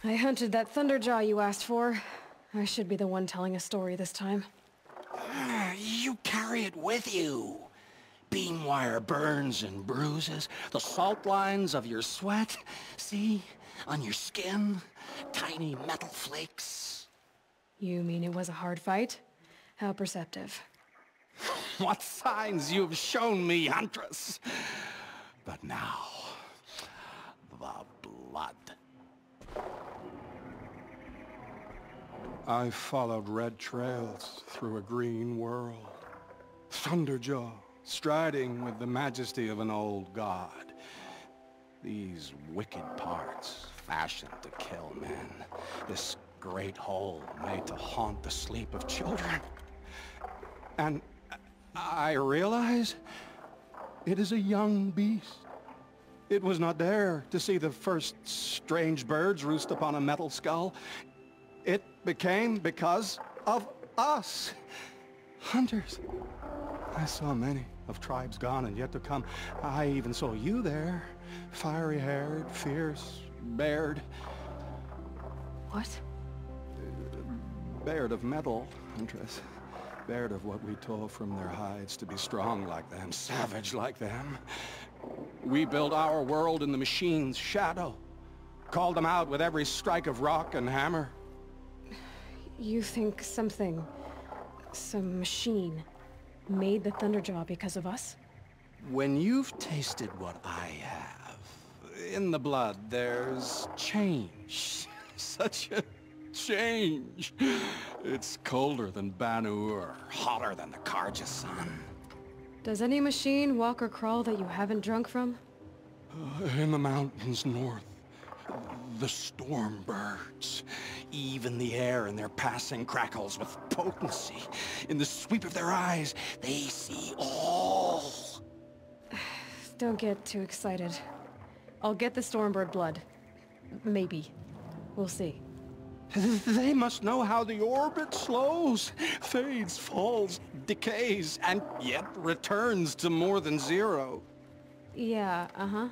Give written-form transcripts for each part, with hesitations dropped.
I hunted that thunderjaw you asked for. I should be the one telling a story this time. You carry it with you. Beam wire burns and bruises, the salt lines of your sweat. See? On your skin, tiny metal flakes. You mean it was a hard fight? How perceptive. What signs you've shown me, Huntress. But now, the blood. I followed red trails through a green world. Thunderjaw, striding with the majesty of an old god. These wicked parts, fashioned to kill men. This great hole made to haunt the sleep of children. And I realize it is a young beast. It was not there to see the first strange birds roost upon a metal skull. It became because of us, hunters. I saw many of tribes gone and yet to come. I even saw you there, fiery-haired, fierce, bared. What? Bared of metal, Huntress. Bared of what we tore from their hides to be strong like them, savage like them. We built our world in the machine's shadow. Called them out with every strike of rock and hammer. You think something, some machine, made the Thunderjaw because of us? When you've tasted what I have, in the blood there's change. Such a change. It's colder than Banu-Ur, hotter than the Karja sun. Does any machine walk or crawl that you haven't drunk from? In the mountains north, the storm birds. Even the air in their passing crackles with potency. In the sweep of their eyes, they see all. Don't get too excited. I'll get the Stormbird blood. Maybe. We'll see. They must know how the orbit slows, fades, falls, decays, and yet returns to more than zero. Yeah, uh-huh.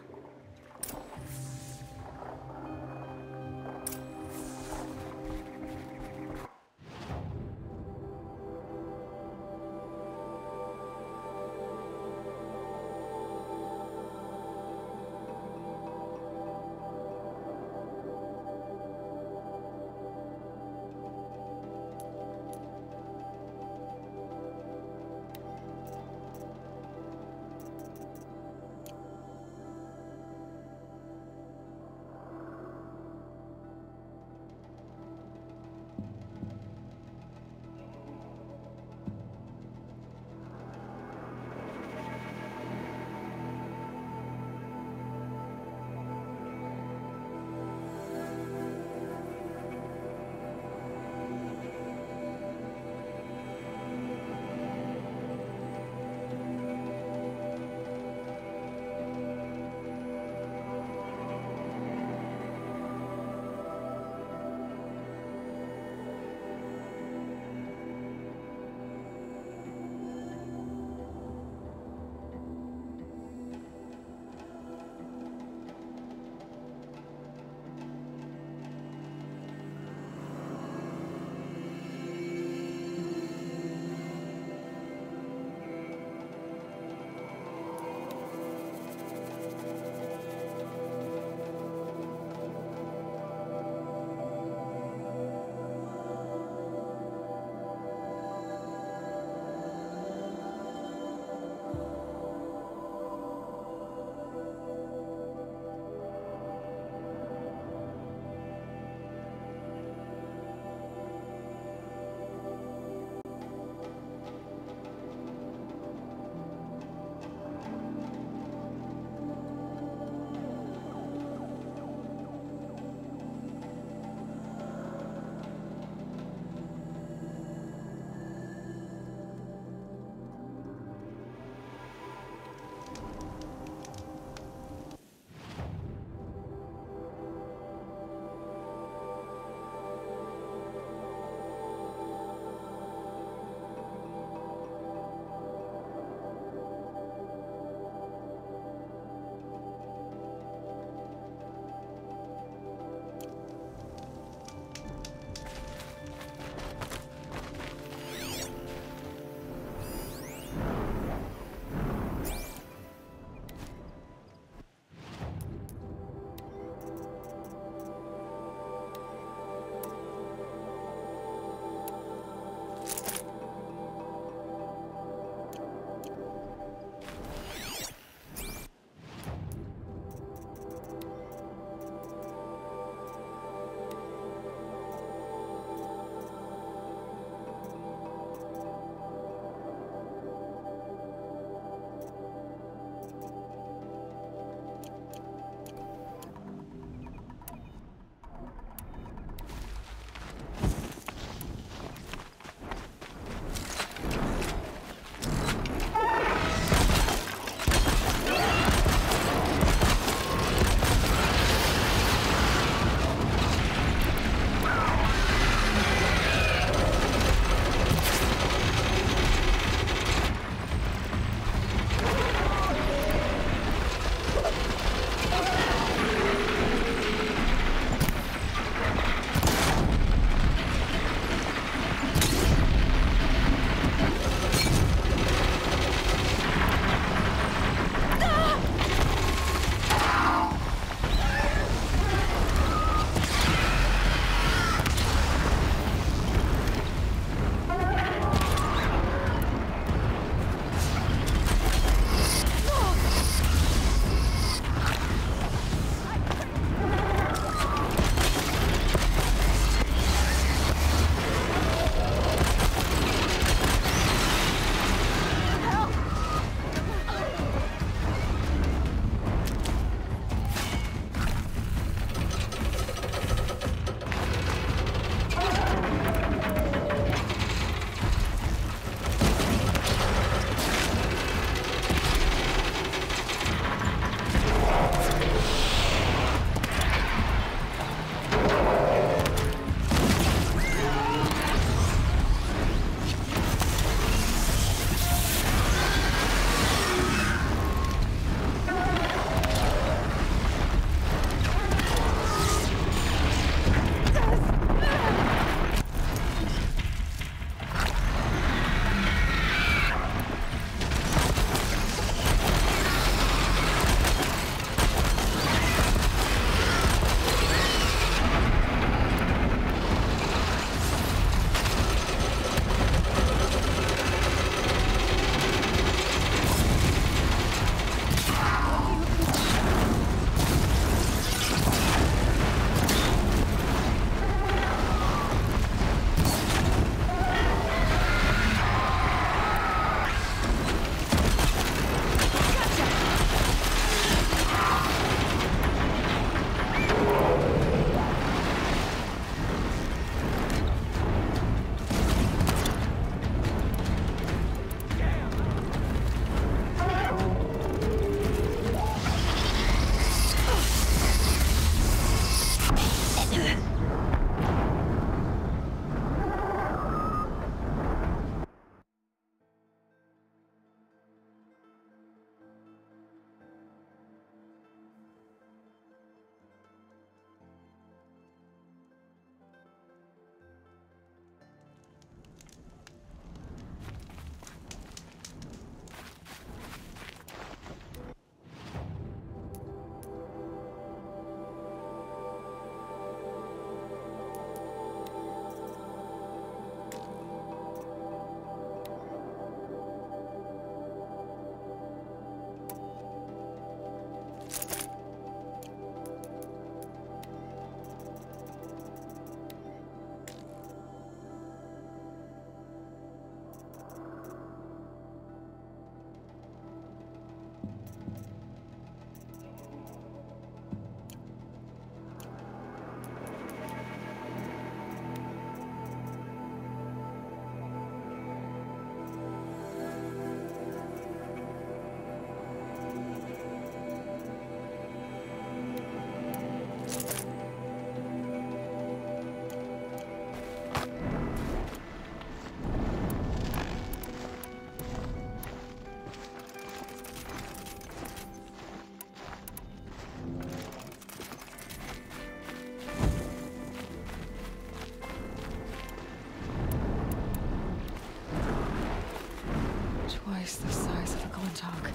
twice the size of a glinthawk,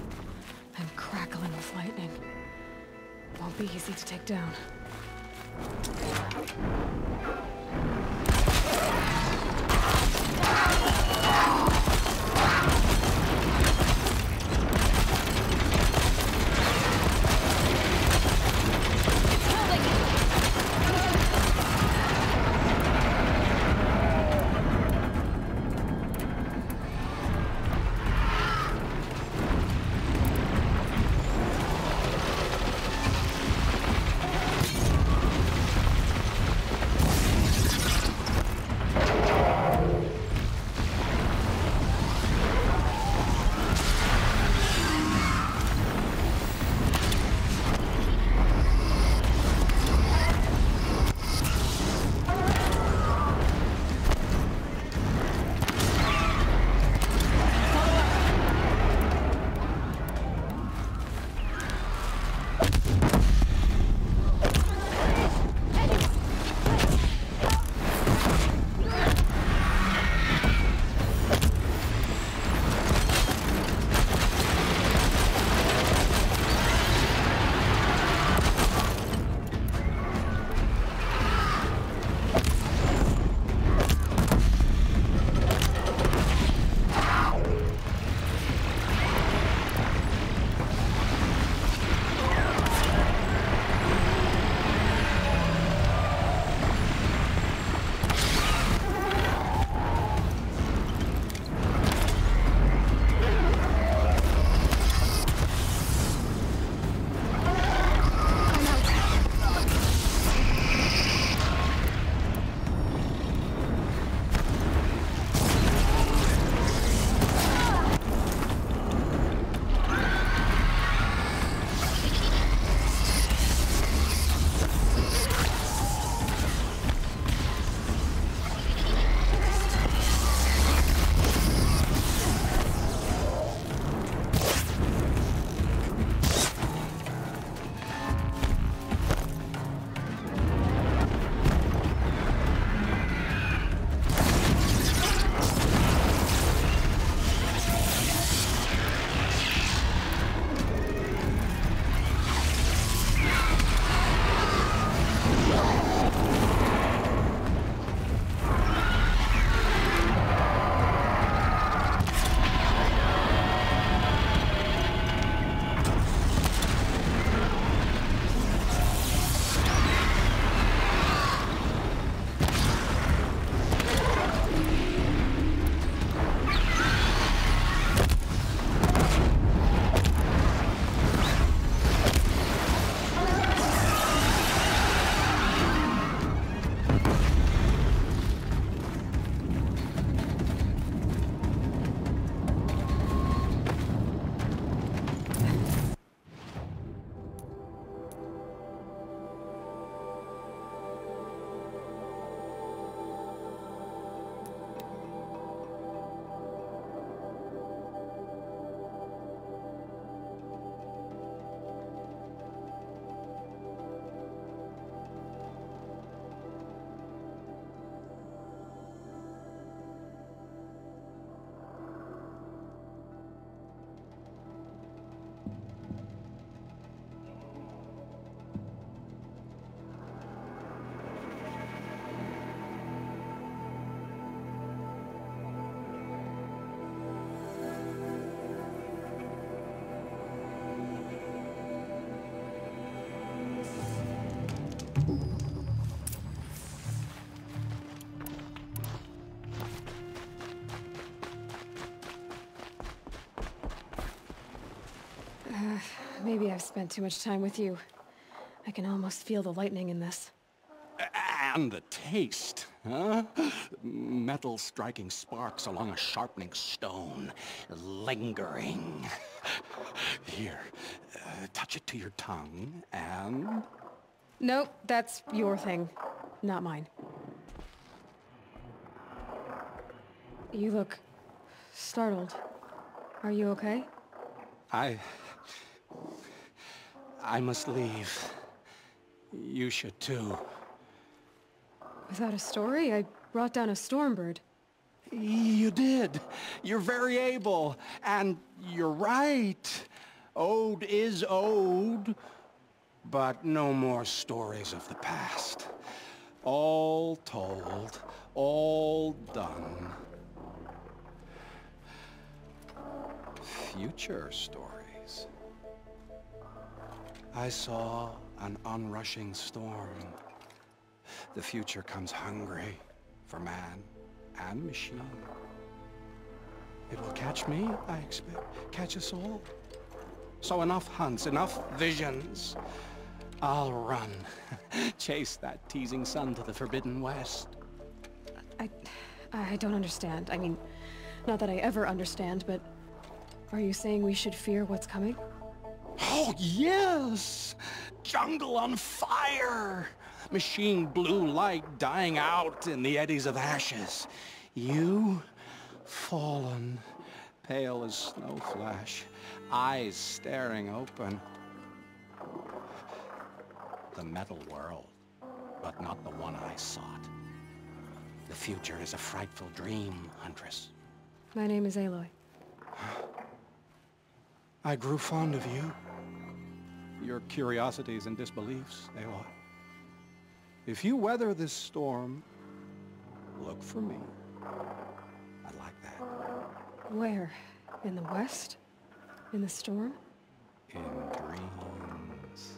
and crackling with lightning. Won't be easy to take down. Maybe I've spent too much time with you. I can almost feel the lightning in this. And the taste, huh? Metal striking sparks along a sharpening stone, lingering. Here, touch it to your tongue, and... Nope, that's your thing, not mine. You look startled. Are you okay? I must leave. You should too. Without a story? I brought down a stormbird. You did. You're very able. And you're right. Ode is ode. But no more stories of the past. All told. All done. Future stories. I saw an onrushing storm. The future comes hungry for man and machine. It will catch me, I expect. Catch us all. So enough hunts, enough visions. I'll run. Chase that teasing sun to the forbidden west. I don't understand. I mean, not that I ever understand, but are you saying we should fear what's coming? Oh, yes! Jungle on fire! Machine blue light dying out in the eddies of ashes. You, fallen, pale as snow flash, eyes staring open. The metal world, but not the one I sought. The future is a frightful dream, Huntress. My name is Aloy. I grew fond of you. Your curiosities and disbeliefs, Aloy. If you weather this storm, look for me. I'd like that. Where? In the west? In the storm? In dreams.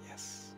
Yes.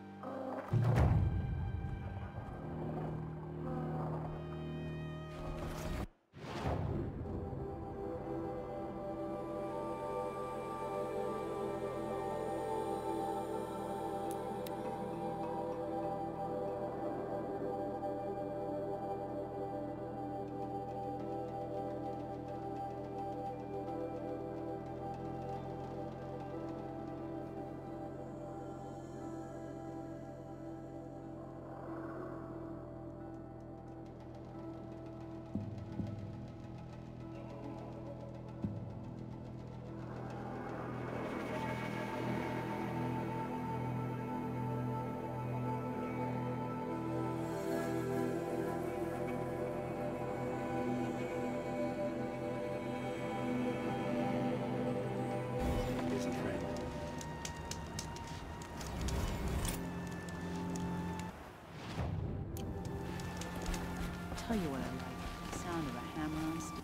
Tell you what I like, the sound of a hammer on steel.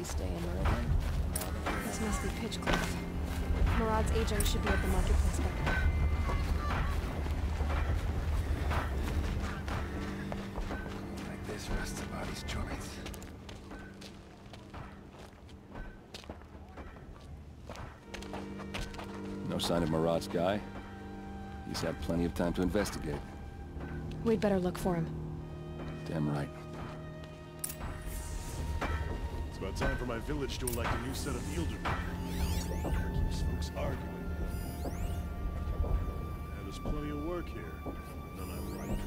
we stay in Meridian? This must be Pitchcliff. Murad's agent should be at the marketplace by now. Like this rests about his joints. No sign of Murad's guy? He's had plenty of time to investigate. We'd better look for him. Damn right. It's about time for my village to elect a new set of Fieldermen. Keeps folks arguing. Yeah, there's plenty of work here. None I like.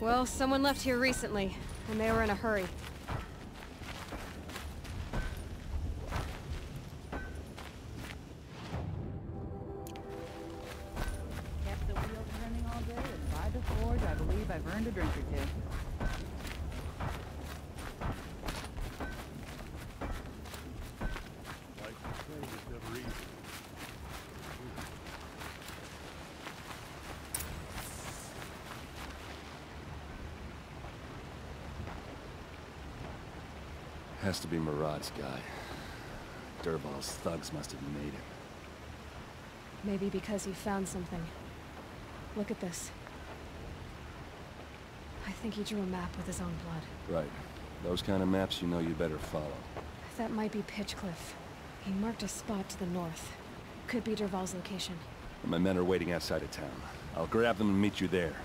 Well, someone left here recently, and they were in a hurry. Kept the wheel turning all day, and by the forge, I believe I've earned a drink or two. Life in trade is never easy. Has to be Murad's guy. Dervahl's thugs must have made him. Maybe because he found something. Look at this. I think he drew a map with his own blood. Right. Those kind of maps you know you better follow. That might be Pitchcliff. He marked a spot to the north. Could be Dervahl's location. My men are waiting outside of town. I'll grab them and meet you there.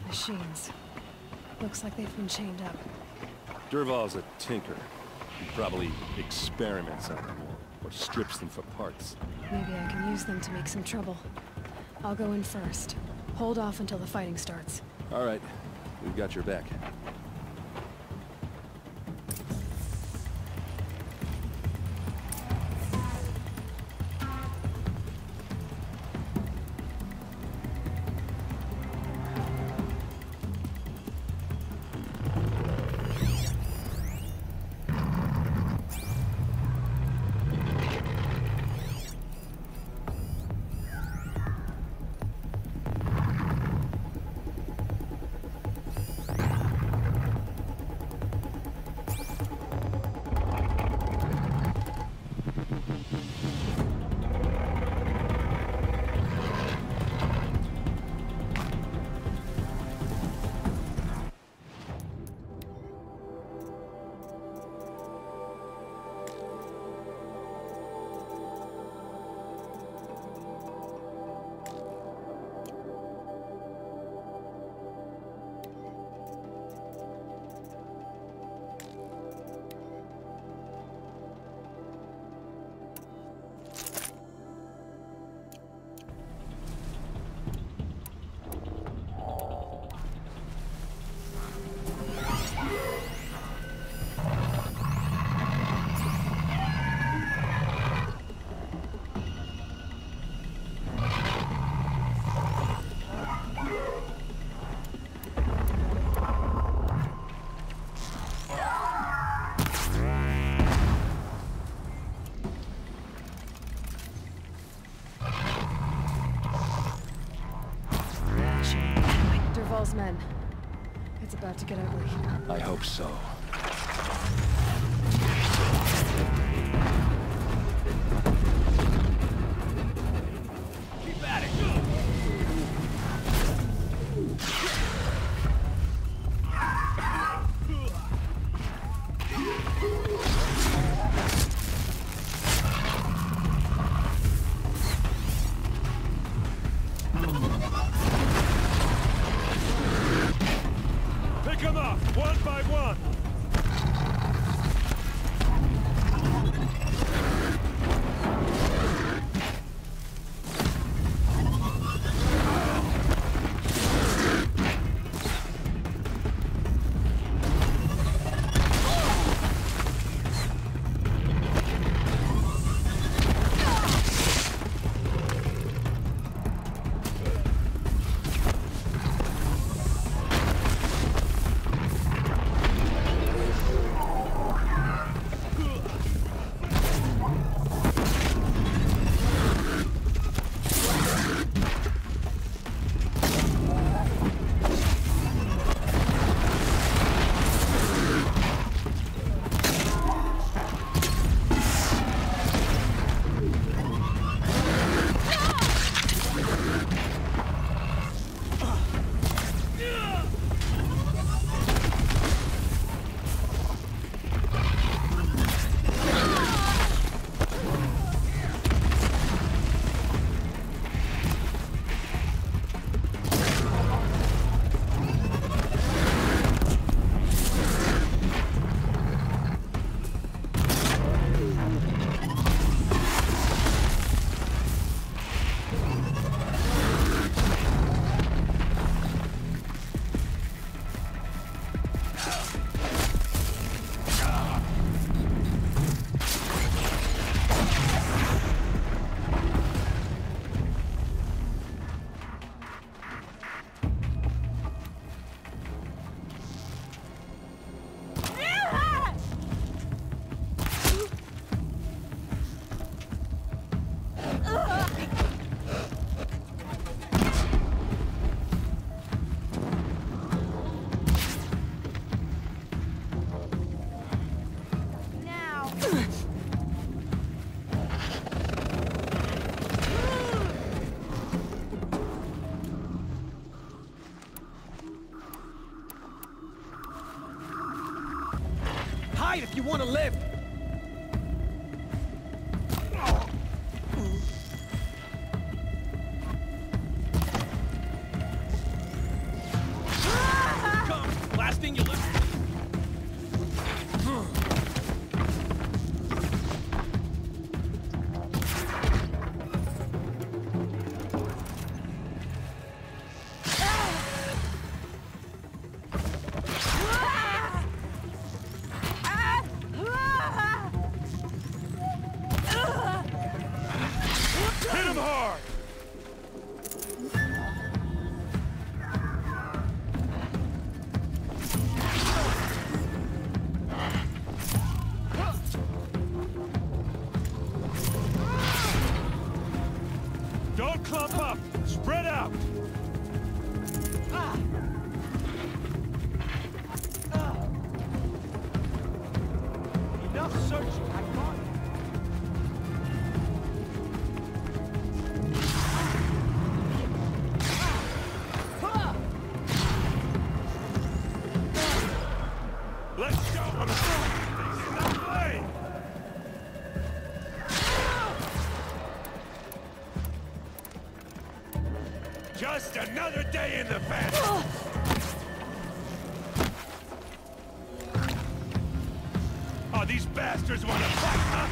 Machines. Looks like they've been chained up. Dervahl's a tinker. He probably experiments on them, or strips them for parts. Maybe I can use them to make some trouble. I'll go in first. Hold off until the fighting starts. All right. We've got your back. men. It's about to get ugly. I hope so. Keep at it! Pick them up, one by one! Hide if you want to live! Come! Last thing you left. Hit him hard! Don't clump up! Spread out! Enough searching, I got it. Let's go! I'm throwing things in that way! Just another day in the family! Oh, these bastards want to fight, huh?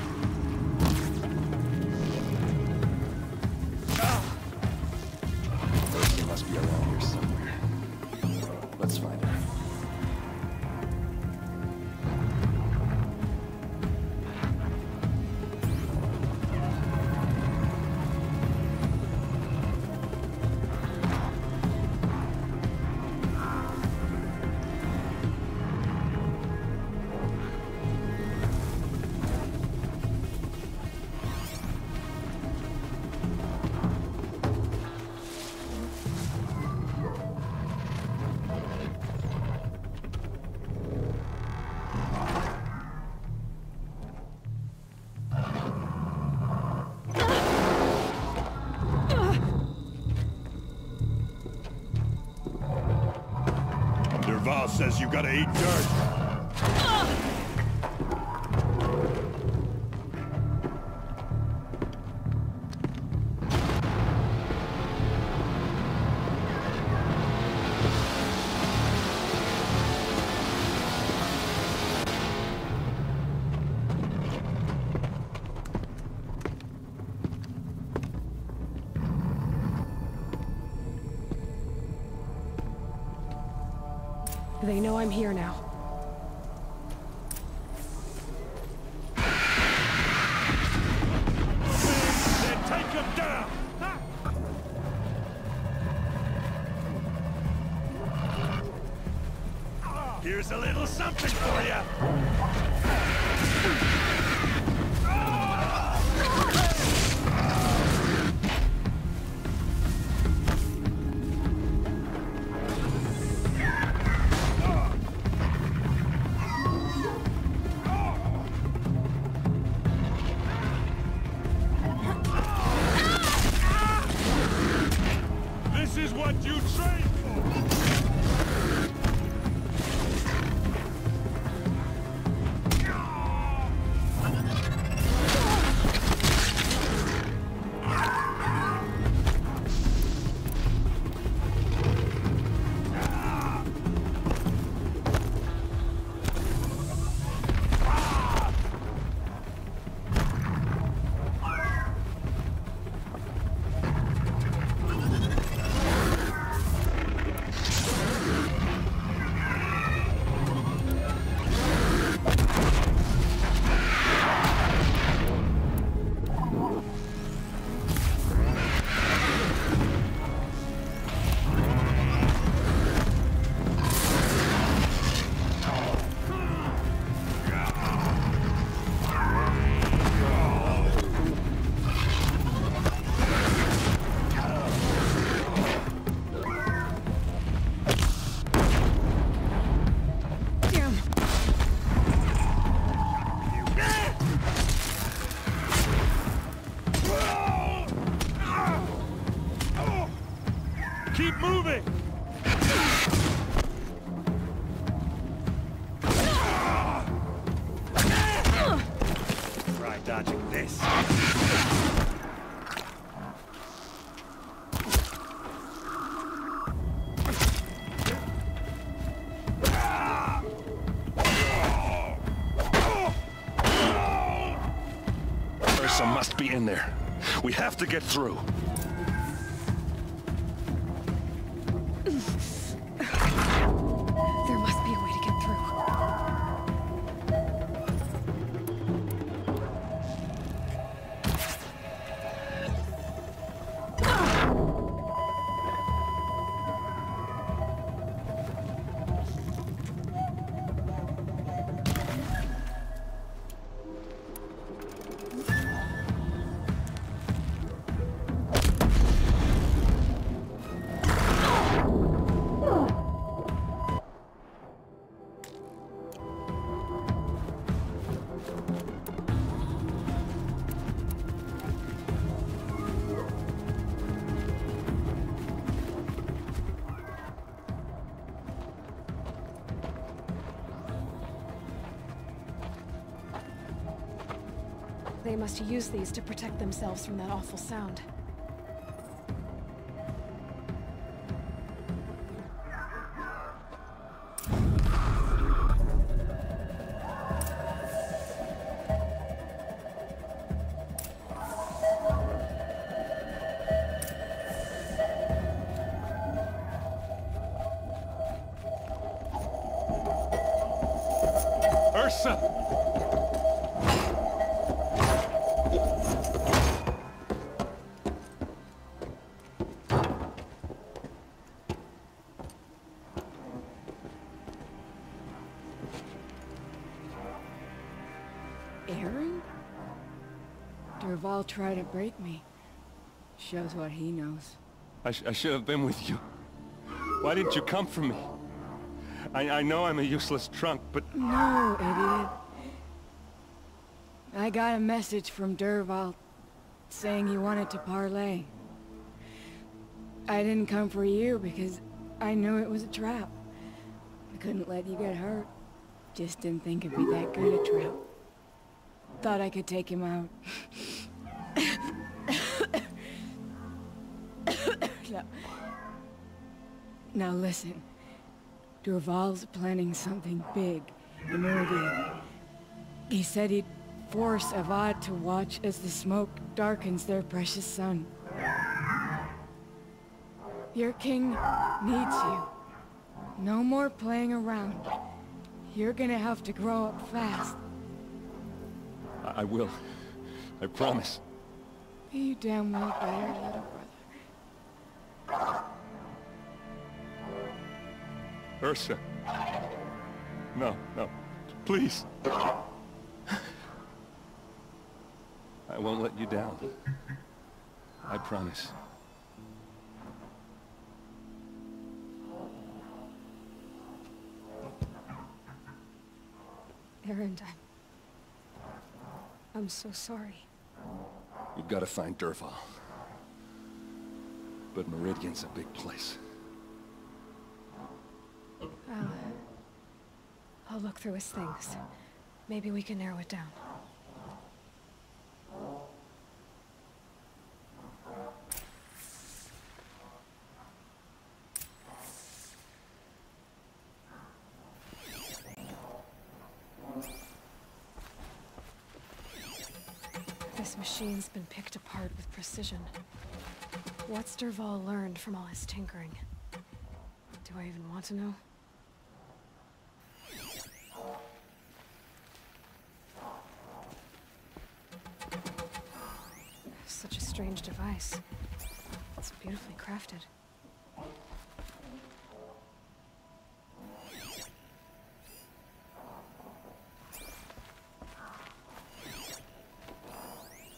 He must be around here somewhere. Let's find him. Derval says you gotta eat dirt. They know I'm here now. Then take him down! Here's a little something for you! This is what you trained for! Keep moving! Try dodging this. Ursa must be in there. We have to get through. There must be a way to get through. They must use these to protect themselves from that awful sound. Ursa! Aaron? Derval tried to break me. Shows what he knows. I should have been with you. Why didn't you come for me? I know I'm a useless trunk, but... No, idiot. I got a message from Derval saying he wanted to parlay. I didn't come for you because I knew it was a trap. I couldn't let you get hurt. Just didn't think it'd be that good a trap. Thought I could take him out. No. Now listen. Durval's planning something big in Meridian. He said he'd force Avad to watch as the smoke darkens their precious sun. Your king needs you. No more playing around. You're gonna have to grow up fast. I will. I promise. You damn well better, little brother. Ursa. No, no. Please. I won't let you down. I promise. Erend, I'm so sorry. You've got to find Durval. But Meridian's a big place. I'll look through his things. Maybe we can narrow it down. This machine's been picked apart with precision. What's Durval learned from all his tinkering? Do I even want to know? Such a strange device. It's beautifully crafted.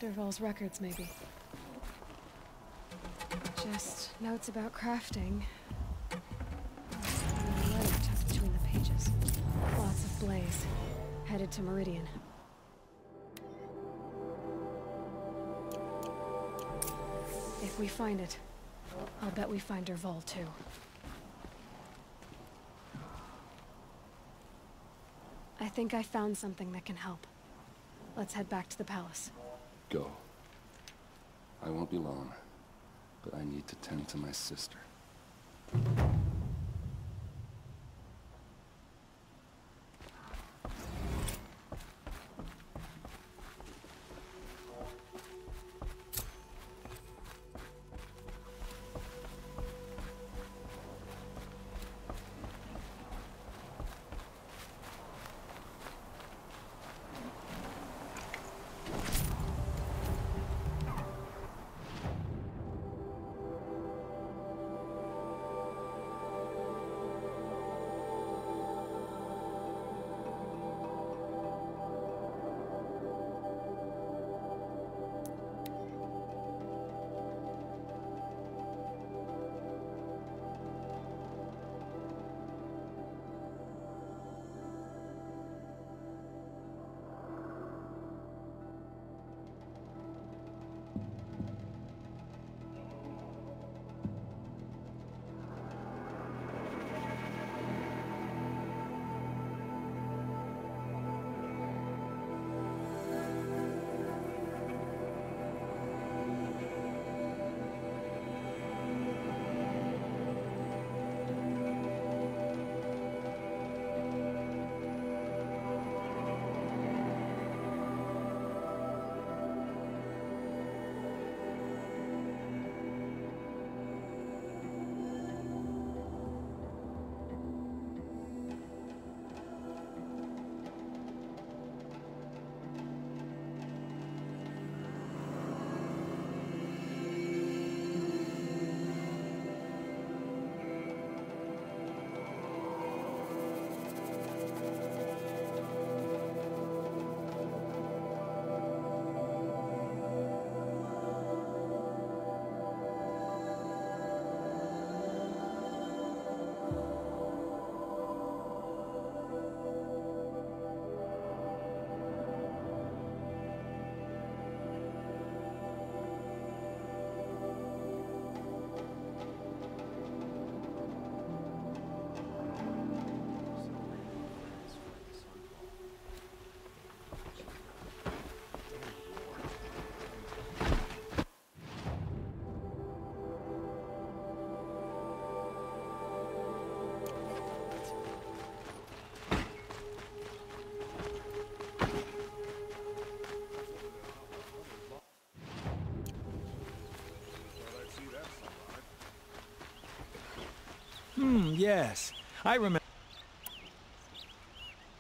Durval's records, maybe. Just notes about crafting. And a letter tucked between the pages. Lots of blaze. Headed to Meridian. If we find it, I'll bet we find Durval too. I think I found something that can help. Let's head back to the palace. Go. I won't be long, but I need to tend to my sister. Yes. I remember.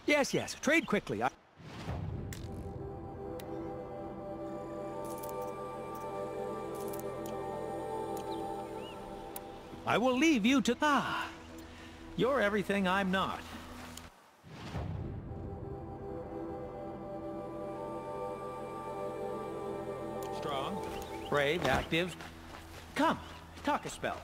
Yes, yes. Trade quickly. I will leave you to... Ah. You're everything I'm not. Strong, brave, active. Come, talk a spell.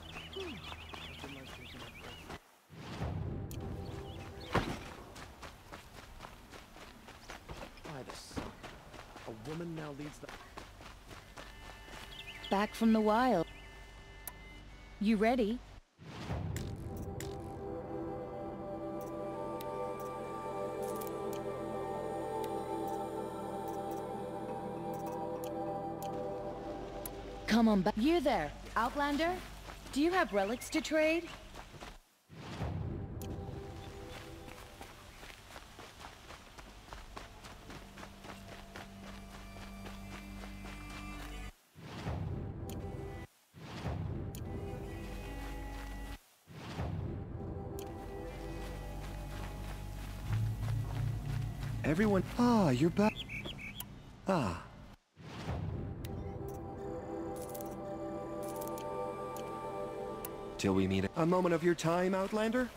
By the sun. A woman now leads the... Back from the wild. You ready? Come on back. You there, Outlander? Do you have relics to trade? Everyone... Ah, you're back. Ah. Till we meet... A moment of your time, Outlander?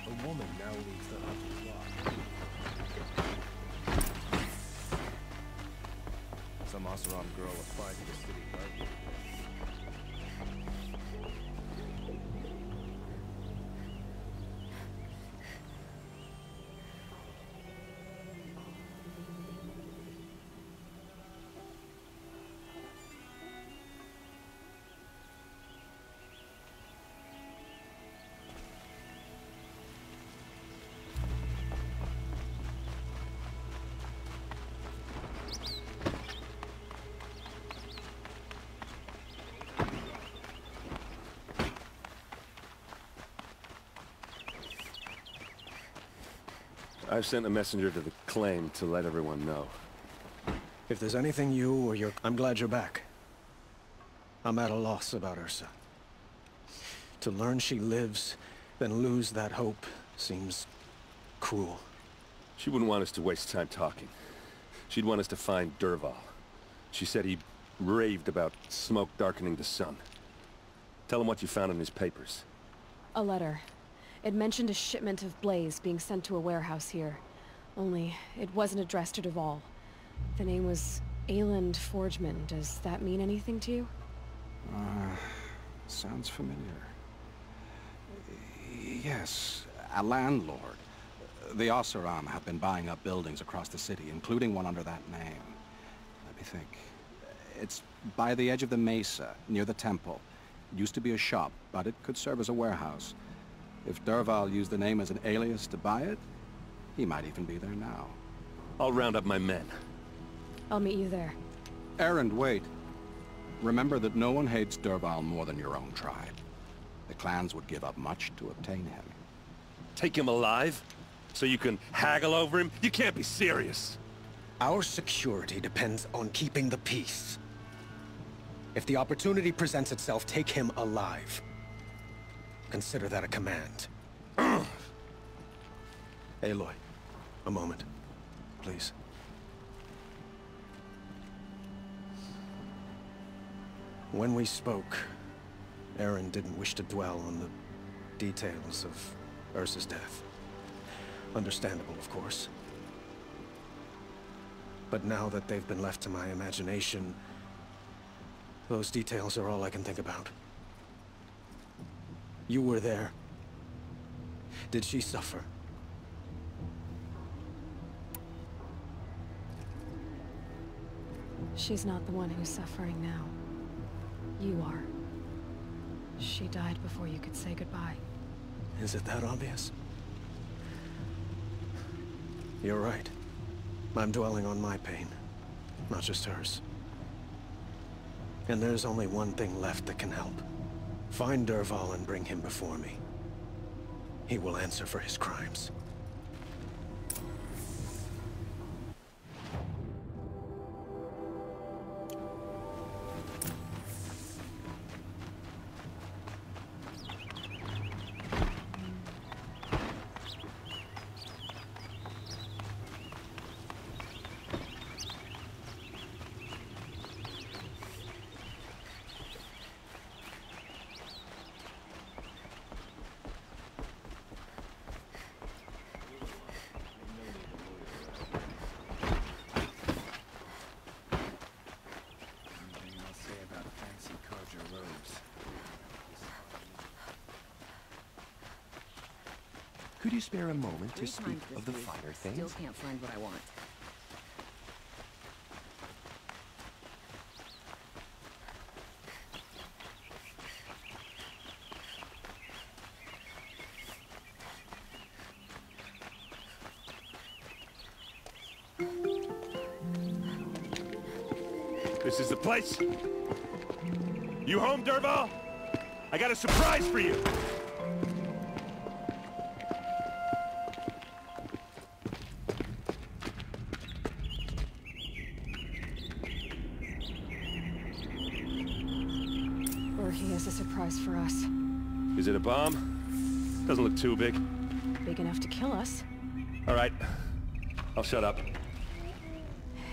A woman now leads the hunting flock. Some Oseram girl applied to the city guard. I've sent a messenger to the claim to let everyone know. If there's anything you or your... I'm glad you're back. I'm at a loss about Ursa. To learn she lives, then lose that hope, seems cruel. She wouldn't want us to waste time talking. She'd want us to find Dervahl. She said he raved about smoke darkening the sun. Tell him what you found in his papers. A letter. It mentioned a shipment of blaze being sent to a warehouse here. Only, it wasn't addressed to Dervahl. The name was Ayland Forgeman. Does that mean anything to you? Sounds familiar. Yes, a landlord. The Oseram have been buying up buildings across the city, including one under that name. Let me think. It's by the edge of the mesa, near the temple. It used to be a shop, but it could serve as a warehouse. If Dervahl used the name as an alias to buy it, he might even be there now. I'll round up my men. I'll meet you there. Erend, wait. Remember that no one hates Dervahl more than your own tribe. The clans would give up much to obtain him. Take him alive? So you can haggle over him? You can't be serious. Our security depends on keeping the peace. If the opportunity presents itself, take him alive. Consider that a command. Aloy, a moment, please. When we spoke, Erend didn't wish to dwell on the details of Ursa's death. Understandable, of course. But now that they've been left to my imagination, those details are all I can think about. You were there. Did she suffer? She's not the one who's suffering now. You are. She died before you could say goodbye. Is it that obvious? You're right. I'm dwelling on my pain, not just hers. And there's only one thing left that can help. Find Dervahl and bring him before me. He will answer for his crimes. Could you spare a moment to 3 speak times of the this week, finer Still things? can't find what I want. This is the place. You home, Dervahl? I got a surprise for you. Or he has a surprise for us. Is it a bomb? Doesn't look too big. Big enough to kill us. All right. I'll shut up.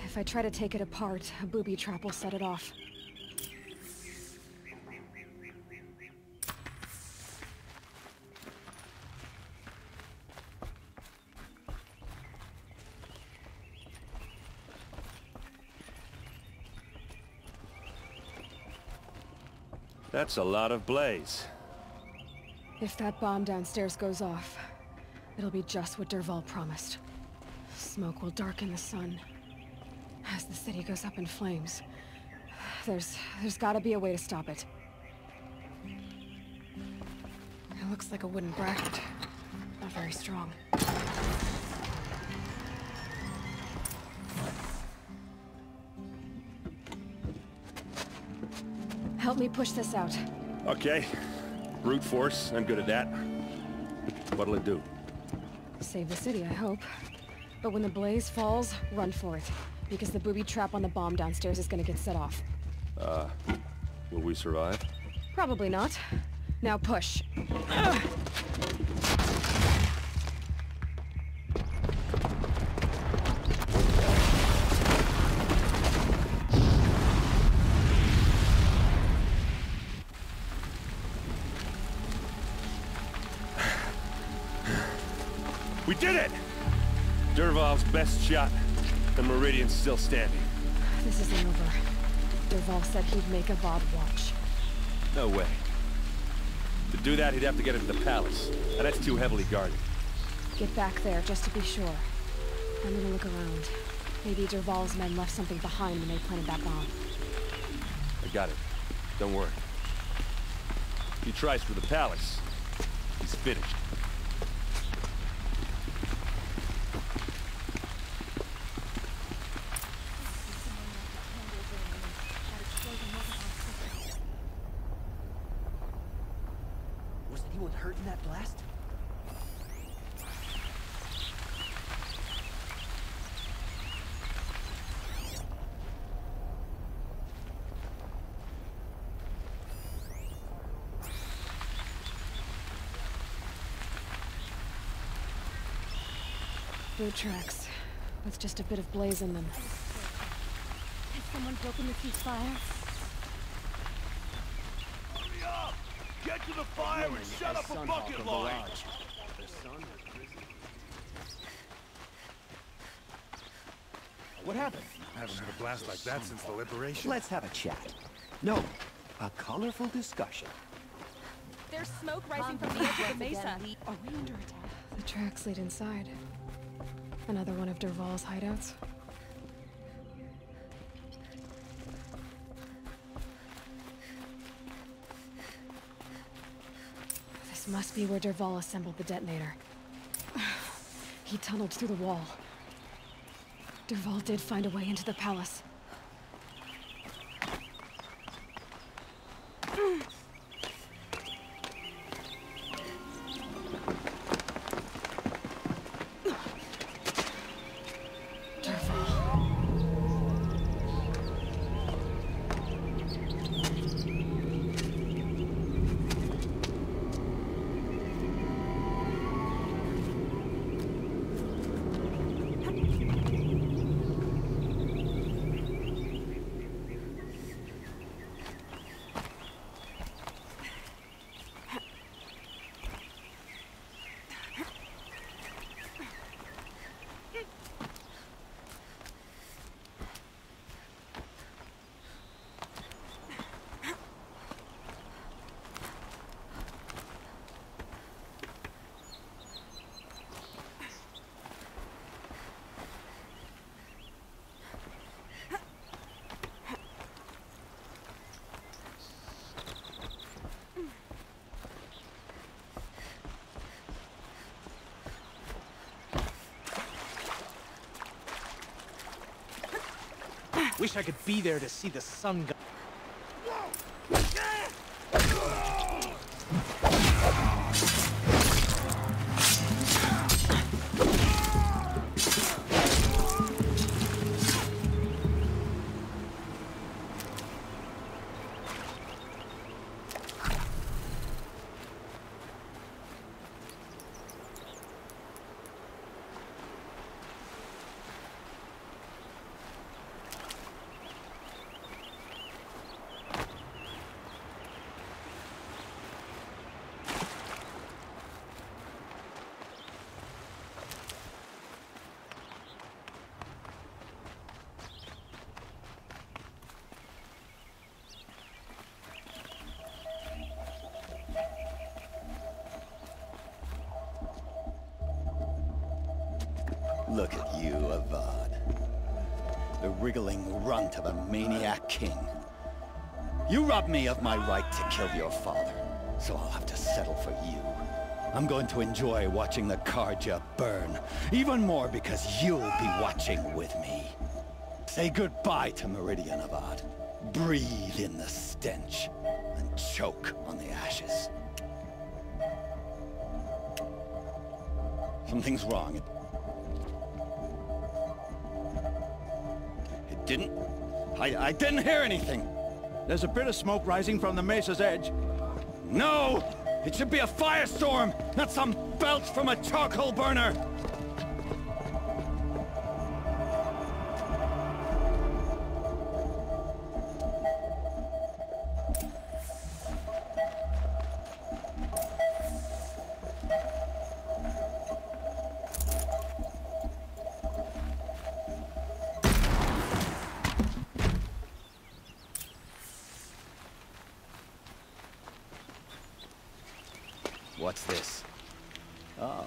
If I try to take it apart, a booby trap will set it off. That's a lot of blaze. If that bomb downstairs goes off, it'll be just what Dervahl promised. Smoke will darken the sun. As the city goes up in flames, there's gotta be a way to stop it. It looks like a wooden bracket. Not very strong. Help me push this out. Okay. Brute force, I'm good at that. What'll it do? Save the city, I hope. But when the blaze falls, run for it. Because the booby trap on the bomb downstairs is gonna get set off. Will we survive? Probably not. Now push. We did it! Dervahl's best shot. The Meridian's still standing. This isn't over. Dervahl said he'd make a VOD watch. No way. To do that, he'd have to get into the palace. And that's too heavily guarded. Get back there, just to be sure. I'm gonna look around. Maybe Dervahl's men left something behind when they planted that bomb. I got it. Don't worry. If he tries for the palace, he's finished. Was anyone hurt in that blast? Boot tracks. With just a bit of blaze in them. Has someone broken the ceasefire? Hurry up! Get to the fire and set up a bucket line! What happened? I haven't had a blast like that since the liberation. Let's have a chat. No, a colorful discussion. There's smoke rising from the edge of the mesa. Are we under attack? The tracks lead inside. Another one of Dervahl's hideouts. This must be where Dervahl assembled the detonator. He tunneled through the wall. Dervahl did find a way into the palace. Wish I could be there to see the sun go. Look at you, Avad. The wriggling runt of a maniac king. You robbed me of my right to kill your father, so I'll have to settle for you. I'm going to enjoy watching the Karja burn, even more because you'll be watching with me. Say goodbye to Meridian, Avad. Breathe in the stench, and choke on the ashes. Something's wrong. I didn't hear anything. There's a bit of smoke rising from the mesa's edge. No! It should be a firestorm, not some belch from a charcoal burner! What's this? Oh.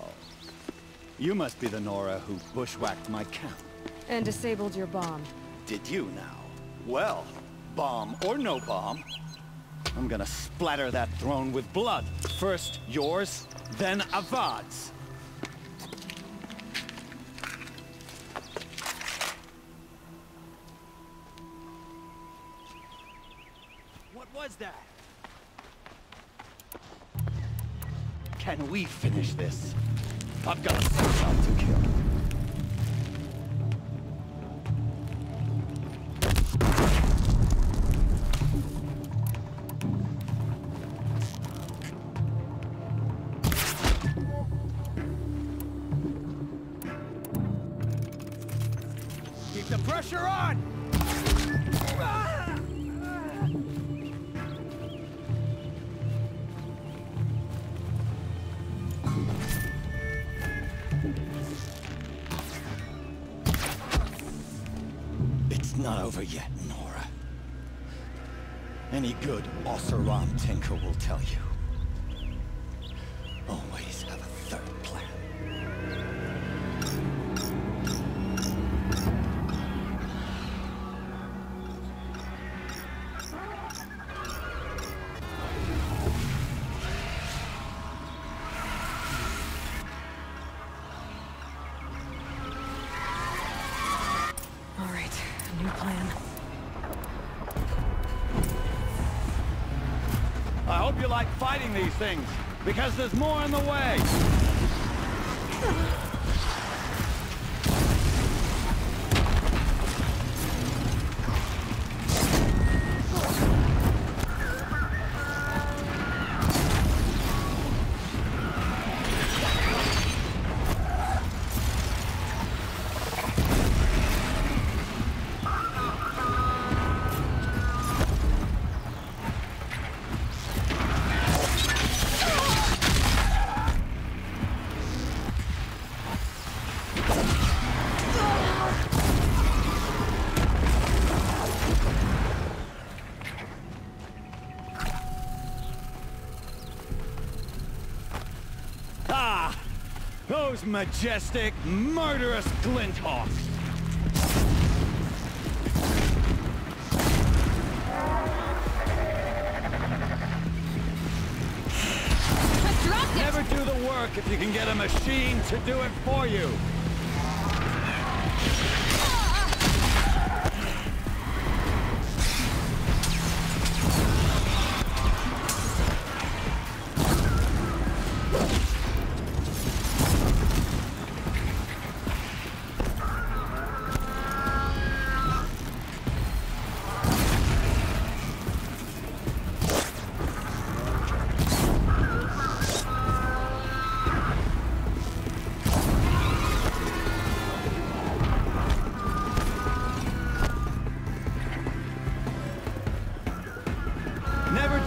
You must be the Nora who bushwhacked my camp. And disabled your bomb. Did you now? Well, bomb or no bomb, I'm gonna splatter that throne with blood. First yours, then Avad's. What was that? Can we finish this? I've got a son to kill. Keep the pressure on! Not over yet, Nora. Any good Oseram tinker will tell you. Always have a third plan. New plan. I hope you like fighting these things, because there's more in the way. Those majestic, murderous glinthawks! Never do the work if you can get a machine to do it for you!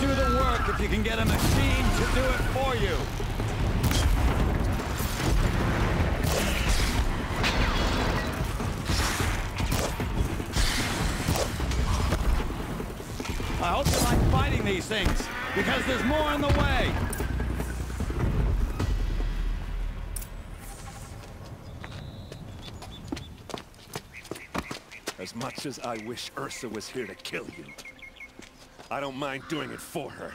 do the work if you can get a machine to do it for you. I hope you like fighting these things, because there's more in the way. As much as I wish Ursa was here to kill you, I don't mind doing it for her.